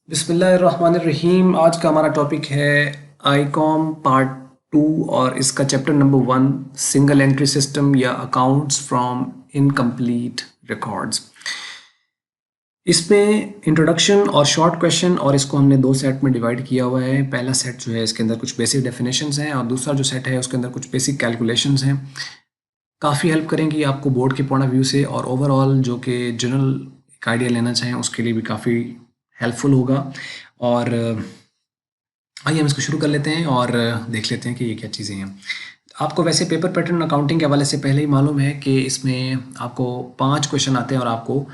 बिस्मिल्लाहिर्रहमानिर्रहीम। आज का हमारा टॉपिक है आईकॉम पार्ट 2 और इसका chapter number 1 single entry system या अकाउंट्स फ्रॉम इनकम्प्लीट रिकॉर्ड्स। इसमें इंट्रोडक्शन और शॉर्ट क्वेश्चन और इसको हमने दो सेट में डिवाइड किया हुआ है। पहला सेट जो है इसके अंदर कुछ बेसिक डेफिनेशंस हैं और दूसरा जो सेट है उसके अंदर कुछ बेसिक कैलकुलेशंस हैं। काफ़ी हेल्प करेंगी आपको बोर्ड के पॉइंट ऑफ व्यू से और ओवरऑल जो कि जनरल एक आइडिया लेना चाहें उसके लिए भी काफ़ी हेल्पफुल होगा। और आइए हम इसको शुरू कर लेते हैं और देख लेते हैं कि ये क्या चीज़ें हैं। आपको वैसे पेपर पैटर्न अकाउंटिंग के हवाले से पहले ही मालूम है कि इसमें आपको 5 क्वेश्चन आते हैं और आपको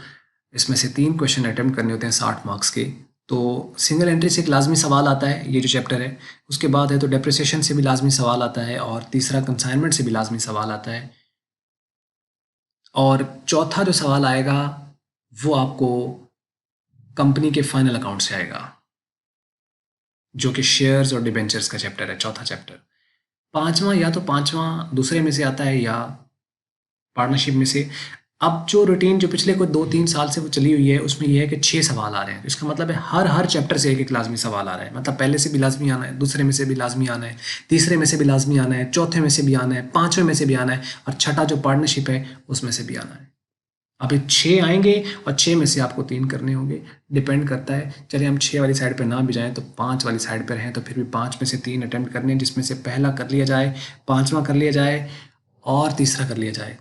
इसमें से 3 क्वेश्चन अटैम्प्ट करने होते हैं 60 मार्क्स के। तो सिंगल एंट्री से एक लाजमी सवाल आता है, ये जो चैप्टर है। उसके बाद है तो डेप्रिसिएशन से भी लाजमी सवाल आता है और तीसरा कंसाइनमेंट से भी लाजमी सवाल आता है और चौथा जो सवाल आएगा वो आपको कंपनी के फाइनल अकाउंट से आएगा, जो कि शेयर्स और डिबेंचर्स का चैप्टर है, चौथा चैप्टर। पांचवा या तो पांचवा दूसरे में से आता है या पार्टनरशिप में से। अब जो रूटीन जो पिछले कोई 2-3 साल से वो चली हुई है उसमें यह है कि 6 सवाल आ रहे हैं। इसका मतलब है हर चैप्टर से एक एक लाजमी सवाल आ रहा है। मतलब पहले से भी लाजमी आना है, दूसरे में से भी लाजमी आना है, तीसरे में से भी लाजमी आना है, चौथे में से भी आना है, पांचवें में से भी आना है और छठा जो पार्टनरशिप है उसमें से भी आना है। अभी 6 आएंगे और 6 में से आपको 3 करने होंगे, डिपेंड करता है। चलिए हम 6 वाली साइड पे ना भी जाएं तो 5 वाली साइड पर हैं तो फिर भी 5 में से 3 अटैम्प्ट करने हैं, जिसमें से पहला कर लिया जाए, पांचवा कर लिया जाए और तीसरा कर लिया जाए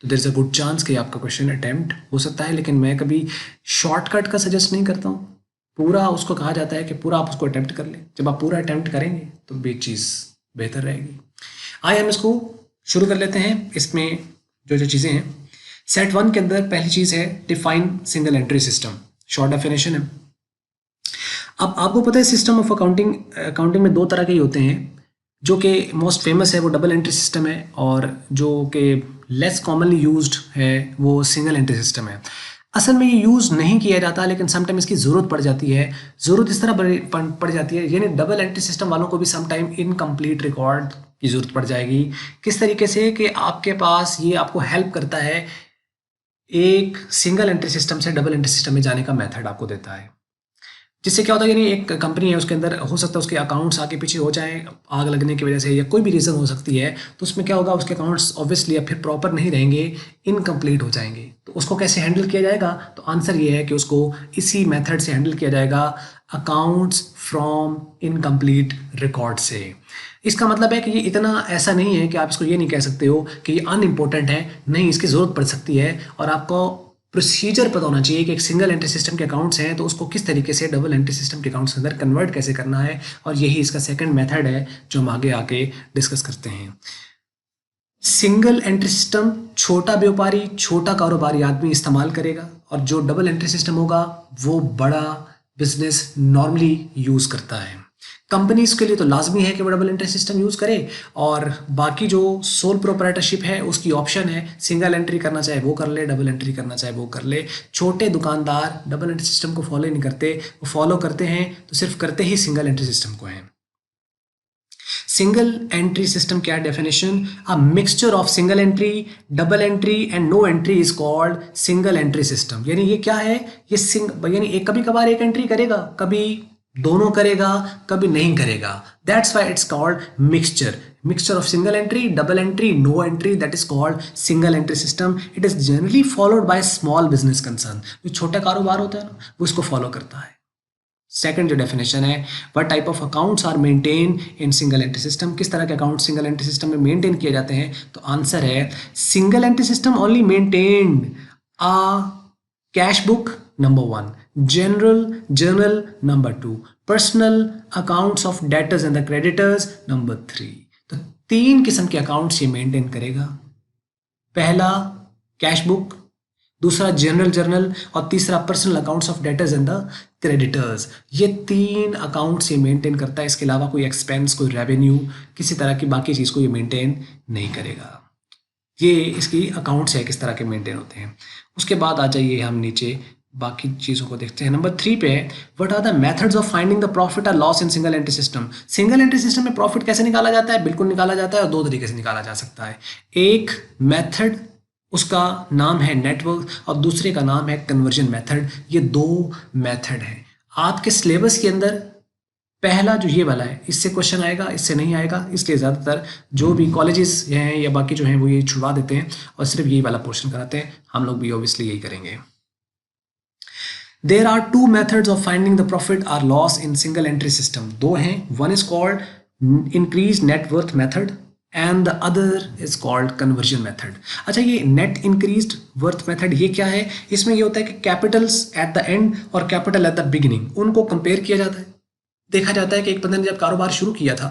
तो there is a good chance कि आपका क्वेश्चन अटैम्प्ट हो सकता है। लेकिन मैं कभी शॉर्टकट का सजेस्ट नहीं करता हूँ। पूरा उसको कहा जाता है कि पूरा आप उसको अटैम्प्ट कर लें। जब आप पूरा अटैम्प्ट करेंगे तो भी चीज़ बेहतर रहेगी। आइए हम इसको शुरू कर लेते हैं। इसमें जो जो चीज़ें हैं, सेट 1 के अंदर पहली चीज़ है define single entry system. Short definition है। अब आपको पता है सिस्टम ऑफ अकाउंटिंग में 2 तरह के ही होते हैं। जो कि मोस्ट फेमस है वो डबल एंट्री सिस्टम है और जो कि लेस कॉमनली यूज्ड है वो सिंगल एंट्री सिस्टम है। असल में ये यूज़ नहीं किया जाता लेकिन समटाइम इसकी ज़रूरत पड़ जाती है। ज़रूरत इस तरह पड़ जाती है, यानी डबल एंट्री सिस्टम वालों को भी समटाइम इनकम्प्लीट रिकॉर्ड की ज़रूरत पड़ जाएगी। किस तरीके से कि आपके पास ये आपको हेल्प करता है, एक सिंगल एंट्री सिस्टम से डबल एंट्री सिस्टम में जाने का मेथड आपको देता है। जिससे क्या होता है, यानी एक कंपनी है उसके अंदर हो सकता है उसके अकाउंट्स आगे पीछे हो जाएं आग लगने की वजह से या कोई भी रीज़न हो सकती है, तो उसमें क्या होगा, उसके अकाउंट्स ऑब्वियसली अब फिर प्रॉपर नहीं रहेंगे, इनकम्प्लीट हो जाएंगे। तो उसको कैसे हैंडल किया जाएगा? तो आंसर ये है कि उसको इसी मेथड से हैंडल किया जाएगा, अकाउंट्स फ्रॉम इनकम्प्लीट रिकॉर्ड से। इसका मतलब है कि ये इतना ऐसा नहीं है कि आप इसको ये नहीं कह सकते हो कि ये अनइम्पोर्टेंट है, नहीं, इसकी ज़रूरत पड़ सकती है। और आपको प्रोसीजर पता होना चाहिए कि एक सिंगल एंट्री सिस्टम के अकाउंट्स हैं तो उसको किस तरीके से डबल एंट्री सिस्टम के अकाउंट्स के अंदर कन्वर्ट कैसे करना है, और यही इसका सेकंड मेथड है जो हम आगे आके डिस्कस करते हैं। सिंगल एंट्री सिस्टम छोटा व्यापारी, छोटा कारोबारी आदमी इस्तेमाल करेगा और जो डबल एंट्री सिस्टम होगा वो बड़ा बिजनेस नॉर्मली यूज करता है। कंपनीज के लिए तो लाजमी है कि वो डबल एंट्री सिस्टम यूज़ करे और बाकी जो सोल प्रोप्राइटरशिप है उसकी ऑप्शन है, सिंगल एंट्री करना चाहे वो कर ले, डबल एंट्री करना चाहे वो कर ले। छोटे दुकानदार डबल एंट्री सिस्टम को फॉलो नहीं करते, वो फॉलो करते हैं तो सिर्फ करते ही सिंगल एंट्री सिस्टम को हैं। सिंगल एंट्री सिस्टम क्या definition? A mixture of single entry, double entry and no entry is called single entry system. यानी ये क्या है, ये यानी एक कभी कभार एक एंट्री करेगा, कभी दोनों करेगा, कभी नहीं करेगा। That's why it's called mixture of single entry, double entry, no entry, that is called single entry system. It is generally followed by small business concern. जो छोटा कारोबार होता है ना वो इसको फॉलो करता है। सेकंड जो डेफिनेशन है, what type of accounts are maintain in single entry system. किस तरह के अकाउंट सिंगल एंट्री सिस्टम में मेंटेन किए जाते हैं? तो आंसर है single entry system only maintained a cash book number 1, general journal number 2, personal accounts of debtors and the creditors number 3। तो 3 किस्म के अकाउंट्स ये मेंटेन करेगा। पहला कैश बुक, दूसरा जनरल जर्नल और तीसरा personal accounts of debtors and the creditors. ये 3 अकाउंट्स ये मेंटेन करता है। इसके अलावा कोई एक्सपेंस, कोई रेवेन्यू, किसी तरह की बाकी चीज़ को ये मेंटेन नहीं करेगा। ये इसकी अकाउंट्स है किस तरह के मेंटेन होते हैं। उसके बाद आ जाइए हम नीचे बाकी चीज़ों को देखते हैं। नंबर 3 पे है, what are the methods of finding the profit और loss in single entry system. Single entry system में प्रॉफिट कैसे निकाला जाता है? बिल्कुल निकाला जाता है और 2 तरीके से निकाला जा सकता है। एक मेथड, उसका नाम है नेटवर्क, और दूसरे का नाम है कन्वर्जन मेथड। ये 2 मेथड हैं। आपके सिलेबस के अंदर पहला जो ये वाला है इससे क्वेश्चन आएगा, इससे नहीं आएगा, इसलिए ज़्यादातर जो भी कॉलेजेस हैं या बाकी जो हैं वो ये छुड़वा देते हैं और सिर्फ यही वाला पोर्शन कराते हैं। हम लोग भी ऑब्वियसली यही करेंगे। There are two methods of finding the profit or loss in single entry system. दो हैं, one is called increase net worth method and the other is called conversion method. अच्छा, ये नेट इंक्रीज्ड वर्थ मेथड ये क्या है? इसमें ये होता है कि कैपिटल्स एट द एंड और कैपिटल एट द बिगिनिंग उनको कंपेयर किया जाता है। देखा जाता है कि एक बंदे ने जब कारोबार शुरू किया था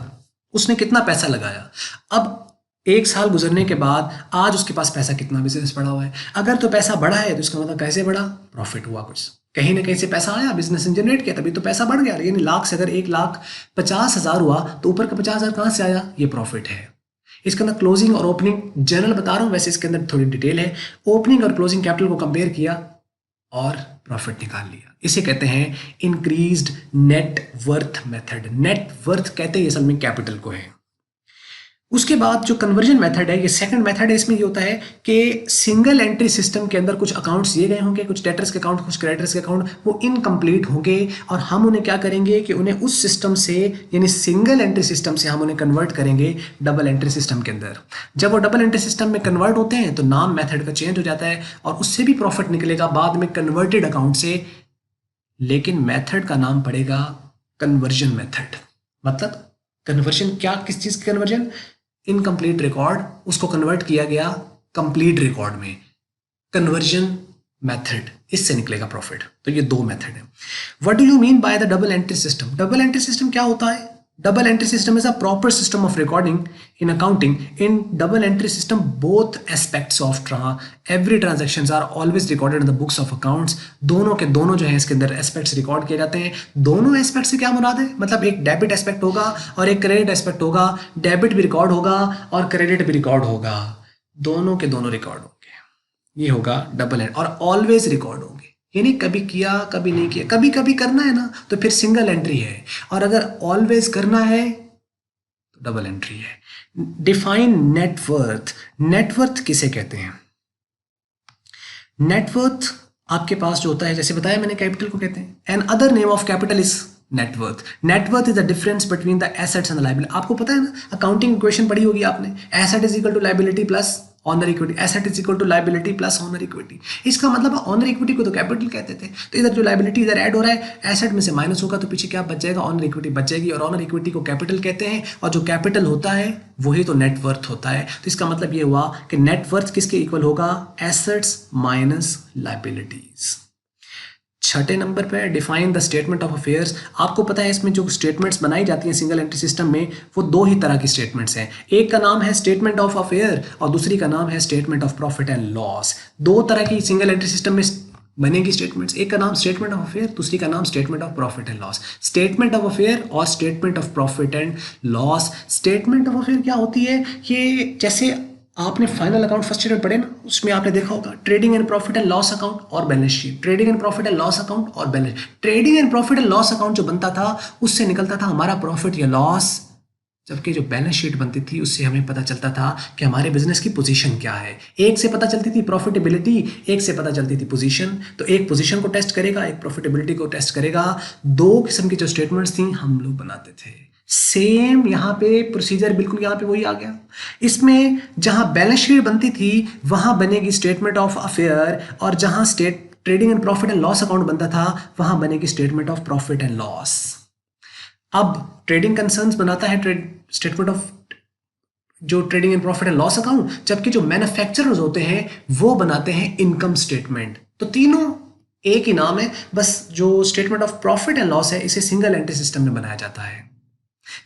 उसने कितना पैसा लगाया, अब एक साल गुजरने के बाद आज उसके पास पैसा कितना बिजनेस बढ़ा हुआ है। अगर तो पैसा बढ़ा है तो इसका मतलब कैसे बढ़ा? प्रॉफिट हुआ, कुछ कहीं ना कहीं से पैसा आया, बिजनेस ने जनरेट किया, तभी तो पैसा बढ़ गया। यानी लाख से अगर 1,50,000 हुआ तो ऊपर का 50,000 कहाँ से आया? ये प्रॉफिट है। इसके अंदर क्लोजिंग और ओपनिंग जनरल बता रहा हूँ, वैसे इसके अंदर थोड़ी डिटेल है। ओपनिंग और क्लोजिंग कैपिटल को कंपेयर किया और प्रॉफिट निकाल लिया। इसे कहते हैं increased net worth method. Net worth कहते हैं असल में कैपिटल को है। उसके बाद जो कन्वर्जन मेथड है, ये सेकंड मेथड है। इसमें ये होता है कि सिंगल एंट्री सिस्टम के अंदर कुछ अकाउंट्स दिए गए होंगे, कुछ डेटर्स के अकाउंट, कुछ क्रेडिटर्स के अकाउंट, वो इनकम्प्लीट होंगे और हम उन्हें क्या करेंगे कि उन्हें उस सिस्टम से यानी सिंगल एंट्री सिस्टम से हम उन्हें कन्वर्ट करेंगे डबल एंट्री सिस्टम के अंदर। जब वो डबल एंट्री सिस्टम में कन्वर्ट होते हैं तो नाम मेथड का चेंज हो जाता है और उससे भी प्रॉफिट निकलेगा बाद में कन्वर्टेड अकाउंट से, लेकिन मेथड का नाम पड़ेगा कन्वर्जन मेथड। मतलब कन्वर्जन क्या, किस चीज की कन्वर्जन? इनकम्प्लीट रिकॉर्ड, उसको कन्वर्ट किया गया कंप्लीट रिकॉर्ड में, कन्वर्जन मेथड, इससे निकलेगा प्रॉफिट। तो ये दो मेथड है। What do you mean by the double entry system? Double entry system क्या होता है? Double entry system is a proper system of recording in accounting. In double entry system both aspects of every transactions are always recorded in the books of accounts. दोनों के दोनों जो है इसके अंदर एस्पेक्ट्स रिकॉर्ड किए जाते हैं। दोनों एस्पेक्ट से क्या मुराद है? मतलब एक डेबिट एस्पेक्ट होगा और एक क्रेडिट एस्पेक्ट होगा। डेबिट भी रिकॉर्ड होगा और क्रेडिट भी रिकॉर्ड होगा, दोनों के दोनों रिकॉर्ड होंगे। ये होगा डबल एंट्री और ऑलवेज रिकॉर्ड होंगे, यानी कभी किया कभी नहीं किया। कभी कभी करना है ना तो फिर सिंगल एंट्री है, और अगर ऑलवेज करना है तो डबल एंट्री है। Define net worth. नेटवर्थ किसे कहते हैं? नेटवर्थ आपके पास जो होता है, जैसे बताया मैंने, कैपिटल को कहते हैं। An other name of capital is net worth. Net worth is the difference between the assets and the liability. आपको पता है ना, अकाउंटिंग इक्वेशन पढ़ी होगी आपने, asset is equal to liability plus owner equity, asset is equal to liability plus owner equity. इसका मतलब honour equity को तो कैपिटल कहते थे, तो इधर जो लायबिलिटी इधर ऐड हो रहा है, एसेट में से माइनस होगा तो पीछे क्या बच जाएगा? ऑनर इक्विटी बच जाएगी, और ऑनर इक्विटी को कैपिटल कहते हैं, और जो कैपिटल होता है वही तो नेटवर्थ होता है। तो इसका मतलब ये हुआ कि नेटवर्थ किसके इक्वल होगा? Assets minus liabilities. छठे नंबर पे define the statement of affairs. आपको पता है इसमें जो स्टेटमेंट्स बनाई जाती हैं सिंगल एंट्री सिस्टम में, वो दो ही तरह की स्टेटमेंट्स हैं। एक का नाम है स्टेटमेंट ऑफ अफेयर और दूसरी का नाम है statement of profit and loss. दो तरह की सिंगल एंट्री सिस्टम में बनेगी स्टेटमेंट्स, एक का नाम स्टेटमेंट ऑफ अफेयर, दूसरी का नाम statement of profit and loss. Statement of affair और statement of profit and loss. Statement of affair क्या होती है? ये जैसे आपने फाइनल अकाउंट फर्स्ट स्टेटमेंट पढ़े ना, उसमें आपने देखा होगा trading and profit and loss account और balance sheet, trading and profit and loss account और balance. Trading and profit and loss account जो बनता था उससे निकलता था हमारा प्रॉफिट या लॉस, जबकि जो बैलेंस शीट बनती थी उससे हमें पता चलता था कि हमारे बिजनेस की पोजीशन क्या है। एक से पता चलती थी प्रॉफिटेबिलिटी, एक से पता चलती थी पोजीशन। तो एक पोजीशन को टेस्ट करेगा, एक प्रॉफिटेबिलिटी को टेस्ट करेगा। दो किस्म की जो स्टेटमेंट्स थी हम लोग बनाते थे। सेम यहाँ पे प्रोसीजर बिल्कुल यहाँ पे वही आ गया। इसमें जहाँ बैलेंस शीट बनती थी वहाँ बनेगी स्टेटमेंट ऑफ अफेयर, और जहाँ trading and profit and loss account बनता था वहाँ बनेगी statement of profit and loss. अब ट्रेडिंग कंसर्न्स बनाता है स्टेटमेंट ऑफ जो trading and profit and loss account, जबकि जो मैन्युफैक्चरर्स होते हैं वो बनाते हैं इनकम स्टेटमेंट। तो तीनों एक ही नाम है, बस जो statement of profit and loss है इसे सिंगल एंट्री सिस्टम में बनाया जाता है,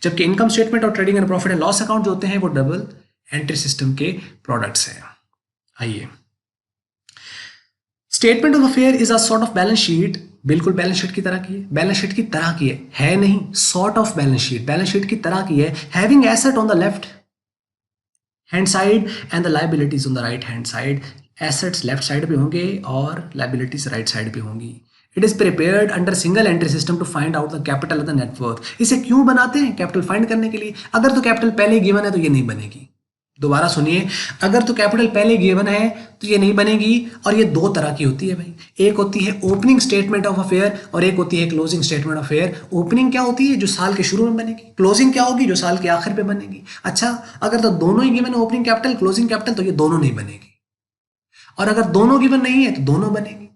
जबकि इनकम स्टेटमेंट और trading and profit and loss account जो होते हैं वो डबल एंट्री सिस्टम के प्रोडक्ट्स हैं। आइए, statement of affair is a sort of balance sheet. बिल्कुल बैलेंस शीट की तरह की है, बैलेंस शीट की तरह की है नहीं, sort of balance sheet, balance sheet की तरह की है। Having asset on the left hand side and the liabilities on the right hand side. Assets left side पे होंगे और लायबिलिटीज राइट साइड पे होंगी। It is prepared under single entry system to find out the capital of the net worth. इसे क्यों बनाते हैं? Capital find करने के लिए। अगर तो कैपिटल पहले ही गिवन है तो ये नहीं बनेगी, दोबारा सुनिए, अगर तो कैपिटल पहले गिवन है तो ये नहीं बनेगी, और ये दो तरह की होती है भाई। एक होती है ओपनिंग स्टेटमेंट ऑफ अफेयर और एक होती है closing statement of affair. Opening क्या होती है, जो साल के शुरू में बनेगी। क्लोजिंग क्या होगी, जो साल के आखिर पे बनेगी। अच्छा, अगर तो दोनों ही गिवन है, ओपनिंग कैपिटल क्लोजिंग कैपिटल, तो ये दोनों नहीं बनेगी, और अगर दोनों गिवन नहीं है तो दोनों बनेगी।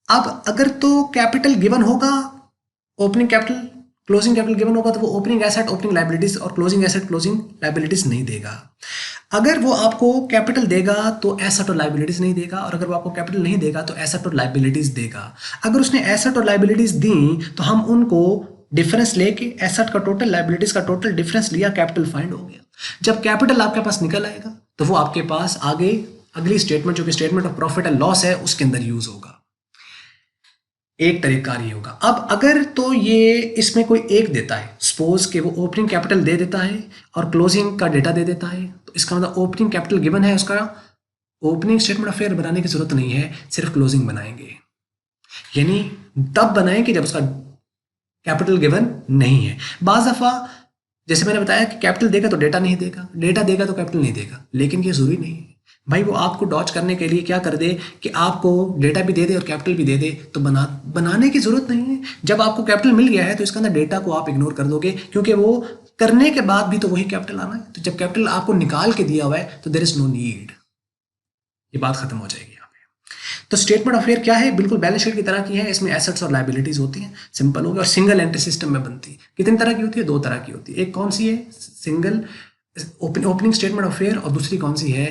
अब अगर तो कैपिटल गिवन होगा, opening capital closing capital given होगा, तो वो ओपनिंग एसेट ओपनिंग लाइबिलिटीज और क्लोजिंग एसेट क्लोजिंग लाइबिलिटीज नहीं देगा। अगर वो आपको कैपिटल देगा तो एसेट और लाइबिलिटीज नहीं देगा, और अगर वो आपको कैपिटल नहीं देगा तो एसेट और लाइबिलिटीज देगा। अगर उसने एसेट और लाइबिलिटीज दी तो हम उनको डिफरेंस लेके एसेट का टोटल लाइबिलिटीज का टोटल डिफरेंस लिया, कैपिटल फाइंड हो गया। जब कैपिटल आपके पास निकल आएगा तो वो आपके पास आगे अगली स्टेटमेंट जो कि statement of profit and loss है उसके अंदर यूज होगा। एक तरीका ये होगा। अब अगर तो ये इसमें कोई एक देता है, सपोज कि वो ओपनिंग कैपिटल दे देता है और क्लोजिंग का डेटा दे देता है, तो इसका मतलब ओपनिंग कैपिटल गिवन है, उसका ओपनिंग स्टेटमेंट ऑफ अफेयर बनाने की जरूरत नहीं है, सिर्फ क्लोजिंग बनाएंगे। यानी तब बनाएंगे जब उसका कैपिटल गिवन नहीं है। बाज दफा जैसे मैंने बताया कि कैपिटल देगा तो डेटा नहीं देगा, डेटा देगा तो कैपिटल नहीं देगा, लेकिन ये जरूरी नहीं है भाई। वो आपको डॉच करने के लिए क्या कर दे कि आपको डेटा भी दे दे और कैपिटल भी दे दे, तो बनाने की जरूरत नहीं है। जब आपको कैपिटल मिल गया है तो इसके अंदर डेटा को आप इग्नोर कर दोगे, क्योंकि वो करने के बाद भी तो वही कैपिटल आना है। तो जब कैपिटल आपको निकाल के दिया हुआ है तो देयर इज नो नीड, ये बात खत्म हो जाएगी यहाँ पे। तो स्टेटमेंट ऑफ अफेयर क्या है, बिल्कुल बैलेंस शीट की तरह की है। इसमें एसेट्स और लाइबिलिटीज होती हैं, सिंपल हो गया, और सिंगल एंट्री सिस्टम में बनती है। कितनी तरह की होती है, दो तरह की होती है। एक कौन सी है, single opening statement of affair, और दूसरी कौन सी है,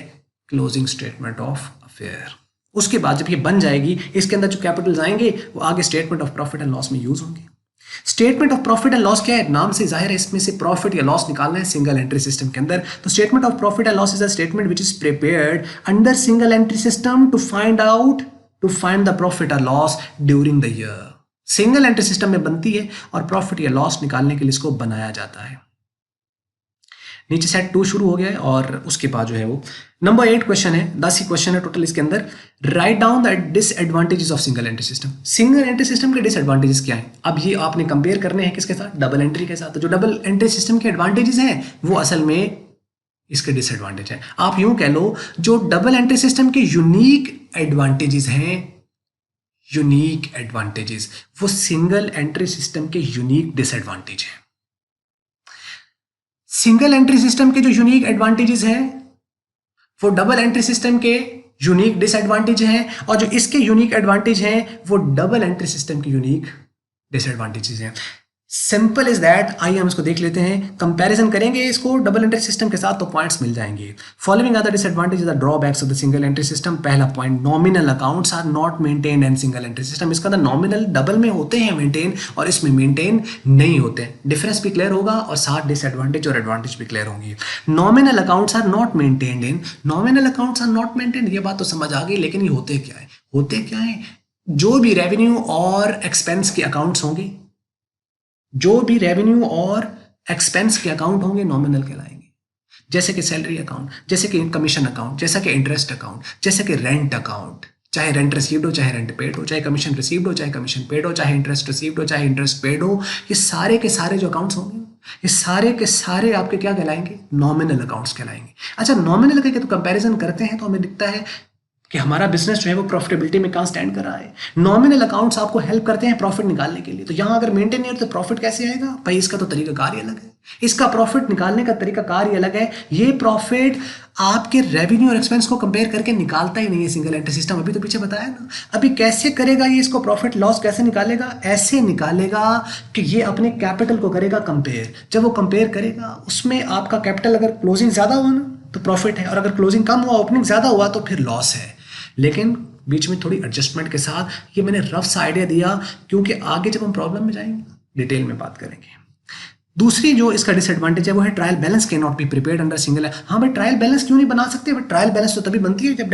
क्लोजिंग स्टेटमेंट ऑफ अफेयर। उसके बाद जब ये बन जाएगी, इसके अंदर जो कैपिटल्स आएंगे वो आगे statement of profit and loss में यूज होंगे। Statement of profit and loss क्या है, नाम से जाहिर है इसमें से प्रॉफिट या लॉस निकालना है सिंगल एंट्री सिस्टम के अंदर। तो statement of profit and loss is a statement which is prepared under single entry system to find the profit और loss during the year. Single entry system में बनती है और प्रॉफिट या लॉस निकालने के लिए इसको बनाया जाता है। नीचे सेट 2 शुरू हो गया है, और उसके बाद जो है वो नंबर 8 क्वेश्चन है, 10 ही क्वेश्चन है टोटल इसके अंदर। Write down the disadvantages of single entry system. Single entry system के डिसएडवांटेजेस क्या है, अब ये आपने कंपेयर करने हैं किसके साथ, डबल एंट्री के साथ। तो जो डबल एंट्री सिस्टम के एडवांटेजेस हैं वो असल में इसके डिसएडवांटेज है। आप यूं कह लो, जो डबल एंट्री सिस्टम के यूनिक एडवांटेजेस हैं, यूनिक एडवांटेजेस, वो सिंगल एंट्री सिस्टम के यूनिक डिसएडवांटेज है। सिंगल एंट्री सिस्टम के जो यूनिक एडवांटेजेस हैं वो डबल एंट्री सिस्टम के यूनिक डिसएडवांटेज हैं, और जो इसके यूनिक एडवांटेज हैं वो डबल एंट्री सिस्टम के यूनिक डिसएडवांटेजेस हैं। Simple is that. आइए हम इसको देख लेते हैं, कंपैरिजन करेंगे इसको डबल एंट्री सिस्टम के साथ तो पॉइंट्स मिल जाएंगे। Following are the disadvantages the drawbacks of the single entry system. पहला point, nominal accounts are not maintained in single entry system. इसका अंदर नॉमिनल डबल में होते हैं मेंटेन, और इसमें मेंटेन नहीं होते। डिफरेंस भी क्लियर होगा और साथ डिसएडवांटेज और एडवांटेज भी क्लियर होंगी। Nominal accounts are not maintained in, nominal accounts are not maintained, ये बात तो समझ आ गई, लेकिन ये होते क्या है, होते क्या है, जो भी रेवेन्यू और एक्सपेंस के अकाउंट्स होंगे, जो भी रेवेन्यू और एक्सपेंस के अकाउंट होंगे नॉमिनल कहलाएंगे। जैसे कि सैलरी अकाउंट, जैसे कि कमीशन अकाउंट, जैसा कि इंटरेस्ट अकाउंट, जैसे कि रेंट अकाउंट, चाहे रेंट रिसीव्ड हो चाहे रेंट पेड हो, चाहे कमीशन रिसीव्ड हो चाहे कमीशन पेड हो, चाहे इंटरेस्ट रिसीव्ड हो चाहे इंटरेस्ट पेड हो, ये सारे के सारे जो अकाउंट्स होंगे, ये सारे के सारे आपके क्या कहलाएंगे, नॉमिनल अकाउंट्स कहलाएंगे। अच्छा, नॉमिनल के तो कंपैरिजन करते हैं तो हमें दिखता है कि हमारा बिजनेस जो है वो प्रॉफिटेबिलिटी में कहाँ स्टैंड कर रहा है। नॉमिनल अकाउंट्स आपको हेल्प करते हैं प्रॉफिट निकालने के लिए। तो यहाँ अगर मेंटेन नहीं हो तो प्रॉफिट कैसे आएगा भाई, इसका तो तरीका कार्य अलग है, इसका प्रॉफिट निकालने का तरीका कार्य अलग है। ये प्रॉफिट आपके रेवेन्यू और एक्सपेंस को कंपेयर करके निकालता ही नहीं है सिंगल एंट्री सिस्टम। अभी तो पीछे बताया ना। अभी कैसे करेगा ये, इसको प्रॉफिट लॉस कैसे निकालेगा, ऐसे निकालेगा कि ये अपने कैपिटल को करेगा कंपेयर। जब वो कंपेयर करेगा उसमें आपका कैपिटल अगर क्लोजिंग ज्यादा हुआ ना तो प्रॉफिट है, और अगर क्लोजिंग कम हुआ, ओपनिंग ज्यादा हुआ तो फिर लॉस है। लेकिन बीच में थोड़ी एडजस्टमेंट के साथ ये मैंने रफ सा आइडिया दिया, क्योंकि आगे जब हम प्रॉब्लम में जाएंगे डिटेल में बात करेंगे। दूसरी जो इसका डिसएडवांटेज है वो है trial balance can not be prepared under single. हाँ भाई, ट्रायल बैलेंस क्यों नहीं बना सकते भाई, ट्रायल बैलेंस तो तभी बनती है जब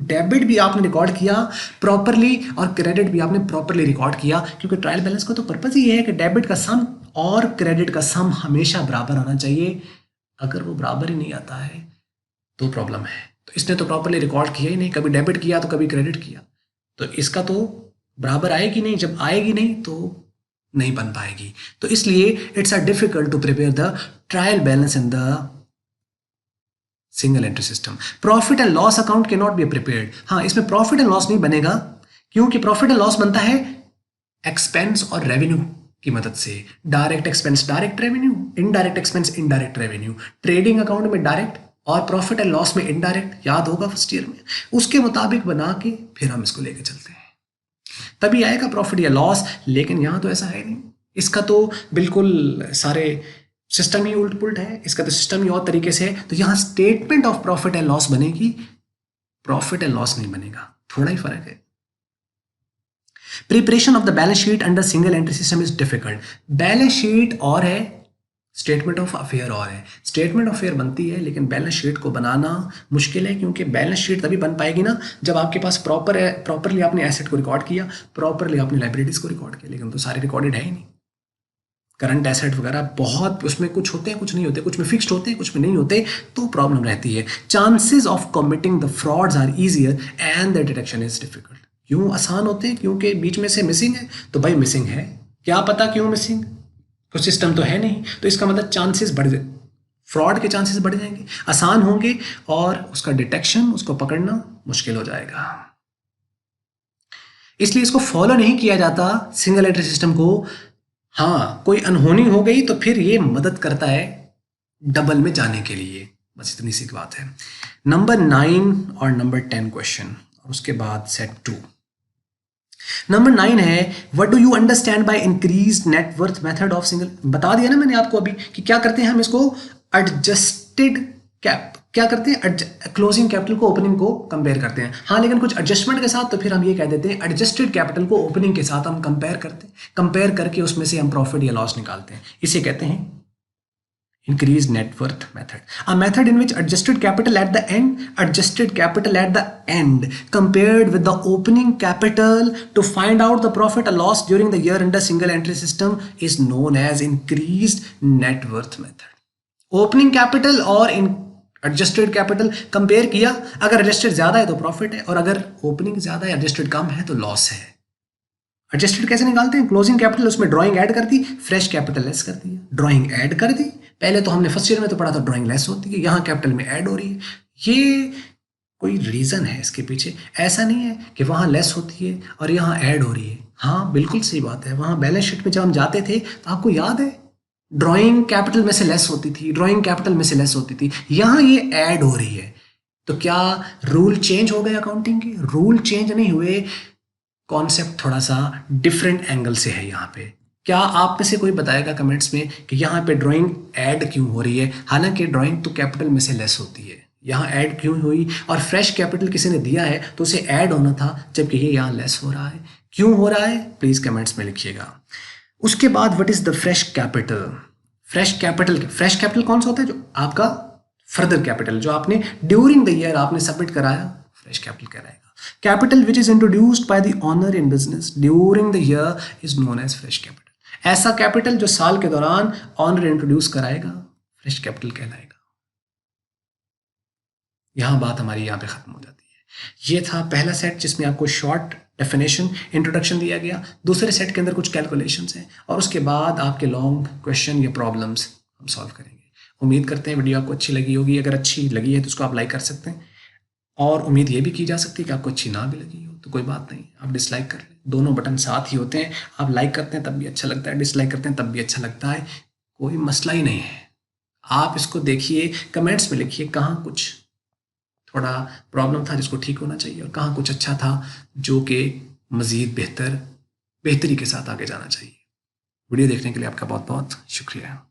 डेबिट भी आपने रिकॉर्ड किया प्रॉपरली और क्रेडिट भी आपने प्रॉपरली रिकॉर्ड किया। क्योंकि ट्रायल बैलेंस का तो पर्पज ही है कि डेबिट का सम और क्रेडिट का सम हमेशा बराबर आना चाहिए। अगर वो बराबर ही नहीं आता है तो प्रॉब्लम है। तो इसने तो प्रॉपरली रिकॉर्ड किया ही नहीं, कभी डेबिट किया तो कभी क्रेडिट किया, तो इसका तो बराबर आएगी नहीं। जब आएगी नहीं तो नहीं बन पाएगी। तो इसलिए it's a difficult to prepare the trial balance in the single entry system. Profit and loss account can not be prepared. हाँ, इसमें प्रॉफिट एंड लॉस नहीं बनेगा, क्योंकि प्रॉफिट एंड लॉस बनता है एक्सपेंस और रेवेन्यू की मदद से। Direct expense direct revenue, indirect expense indirect revenue. Trading account में डायरेक्ट और प्रॉफिट एंड लॉस में इनडायरेक्ट, याद होगा फर्स्ट ईयर में। उसके मुताबिक बना के फिर हम इसको लेके चलते हैं, तभी आएगा प्रॉफिट या लॉस। लेकिन यहाँ तो ऐसा है नहीं, इसका तो बिल्कुल सारे सिस्टम ही उल्ट पुल्ट है, इसका तो सिस्टम ही और तरीके से है। तो यहाँ statement of profit and loss बनेगी, प्रॉफिट एंड लॉस नहीं बनेगा, थोड़ा ही फर्क है। Preparation of the balance sheet under single entry system is difficult. Balance sheet और है, स्टेटमेंट ऑफ अफेयर और है। स्टेटमेंट ऑफ अफेयर बनती है, लेकिन बैलेंस शीट को बनाना मुश्किल है, क्योंकि बैलेंस शीट तभी बन पाएगी ना जब आपके पास प्रॉपरली आपने एसेट को रिकॉर्ड किया, प्रॉपरली आपने लाइबिलिटीज को रिकॉर्ड किया। लेकिन तो सारे रिकॉर्डेड है ही नहीं। करंट एसेट वगैरह बहुत, उसमें कुछ होते हैं कुछ नहीं होते, कुछ में फिक्स्ड होते हैं कुछ में नहीं होते, तो प्रॉब्लम रहती है। Chances of committing the frauds are easier and the detection is difficult. क्यों आसान होते हैं? क्योंकि बीच में से मिसिंग है, तो भाई मिसिंग है, क्या पता क्यों मिसिंग, कुछ सिस्टम तो है नहीं, तो इसका मतलब चांसेस बढ़ जाए, फ्रॉड के चांसेस बढ़ जाएंगे, आसान होंगे, और उसका डिटेक्शन, उसको पकड़ना मुश्किल हो जाएगा। इसलिए इसको फॉलो नहीं किया जाता सिंगल एंट्री सिस्टम को। हाँ, कोई अनहोनी हो गई तो फिर ये मदद करता है डबल में जाने के लिए, बस इतनी सी बात है। नंबर 9 और नंबर 10 क्वेश्चन, और उसके बाद सेट 2। नंबर 9 है, what do you understand by increased net worth method of single. बता दिया ना मैंने आपको अभी कि क्या करते हैं हम इसको एडजस्टेड कैप, क्या करते हैं, क्लोजिंग कैपिटल को ओपनिंग को कंपेयर करते हैं। हाँ, लेकिन कुछ एडजस्टमेंट के साथ, तो फिर हम ये कह देते हैं एडजस्टेड कैपिटल को ओपनिंग के साथ हम कंपेयर करते हैं, कंपेयर करके उसमें से हम प्रॉफिट या लॉस निकालते हैं। इसे कहते हैं increased net worth method, a method in which adjusted capital at the end compared with the opening capital to find out the profit or loss during the year under single entry system is known as increased net worth method. Opening capital और adjusted capital compare किया, अगर adjusted ज्यादा है तो profit है, और अगर opening ज्यादा है, एडजस्टेड कम है, तो लॉस है। एडजस्टेड कैसे निकालते हैं? क्लोजिंग कैपिटल, उसमें ड्राइंग ऐड कर दी, फ्रेश कैपिटल लेस कर दिया, ड्राइंग ऐड कर दी। पहले तो हमने फर्स्ट ईयर में तो पढ़ा था ड्राइंग लेस होती है, यहाँ कैपिटल में ऐड हो रही है। ये कोई रीजन है इसके पीछे, ऐसा नहीं है कि वहाँ लेस होती है और यहाँ ऐड हो रही है। हाँ, बिल्कुल सही बात है। वहाँ बैलेंस शीट में जब हम जाते थे तो आपको याद है ड्राइंग कैपिटल में से लेस होती थी, ड्राइंग कैपिटल में से लेस होती थी, यहाँ ये ऐड हो रही है। तो क्या रूल चेंज हो गए अकाउंटिंग के? रूल चेंज नहीं हुए, कॉन्सेप्ट थोड़ा सा डिफरेंट एंगल से है यहाँ पे। क्या आप में से कोई बताएगा कमेंट्स में कि यहाँ पे ड्राइंग ऐड क्यों हो रही है? हालांकि ड्राइंग तो कैपिटल में से लेस होती है, यहाँ ऐड क्यों हुई? और फ्रेश कैपिटल किसी ने दिया है तो उसे ऐड होना था, जबकि ये यहाँ लेस हो रहा है। क्यों हो रहा है? प्लीज कमेंट्स में लिखिएगा। उसके बाद what is the fresh capital? Fresh capital कौन सा होता है? जो आपका फर्दर कैपिटल, जो आपने ड्यूरिंग द ईयर आपने सबमिट कराया, फ्रेश कैपिटल कहलाएगा। Capital which is introduced by the owner in business during the year is known as fresh capital. ऐसा कैपिटल जो साल के दौरान ऑनर इंट्रोड्यूस कराएगा, फ्रेश कैपिटल कहलाएगा। यहां बात हमारी यहां पे खत्म हो जाती है। ये था पहला सेट जिसमें आपको शॉर्ट डेफिनेशन इंट्रोडक्शन दिया गया। दूसरे सेट के अंदर कुछ कैलकुलेशंस हैं, और उसके बाद आपके लॉन्ग क्वेश्चन या प्रॉब्लम्स हम सॉल्व करेंगे। उम्मीद करते हैं वीडियो आपको अच्छी लगी होगी। अगर अच्छी लगी है तो उसको आप लाइक कर सकते हैं, और उम्मीद ये भी की जा सकती है कि आपको अच्छी ना भी लगी हो तो कोई बात नहीं, आप डिसलाइक कर लें। दोनों बटन साथ ही होते हैं, आप लाइक करते हैं तब भी अच्छा लगता है, डिसलाइक करते हैं तब भी अच्छा लगता है, कोई मसला ही नहीं है। आप इसको देखिए, कमेंट्स में लिखिए कहाँ कुछ थोड़ा प्रॉब्लम था जिसको ठीक होना चाहिए, और कहाँ कुछ अच्छा था जो कि मज़ीद बेहतरी के साथ आगे जाना चाहिए। वीडियो देखने के लिए आपका बहुत बहुत शुक्रिया।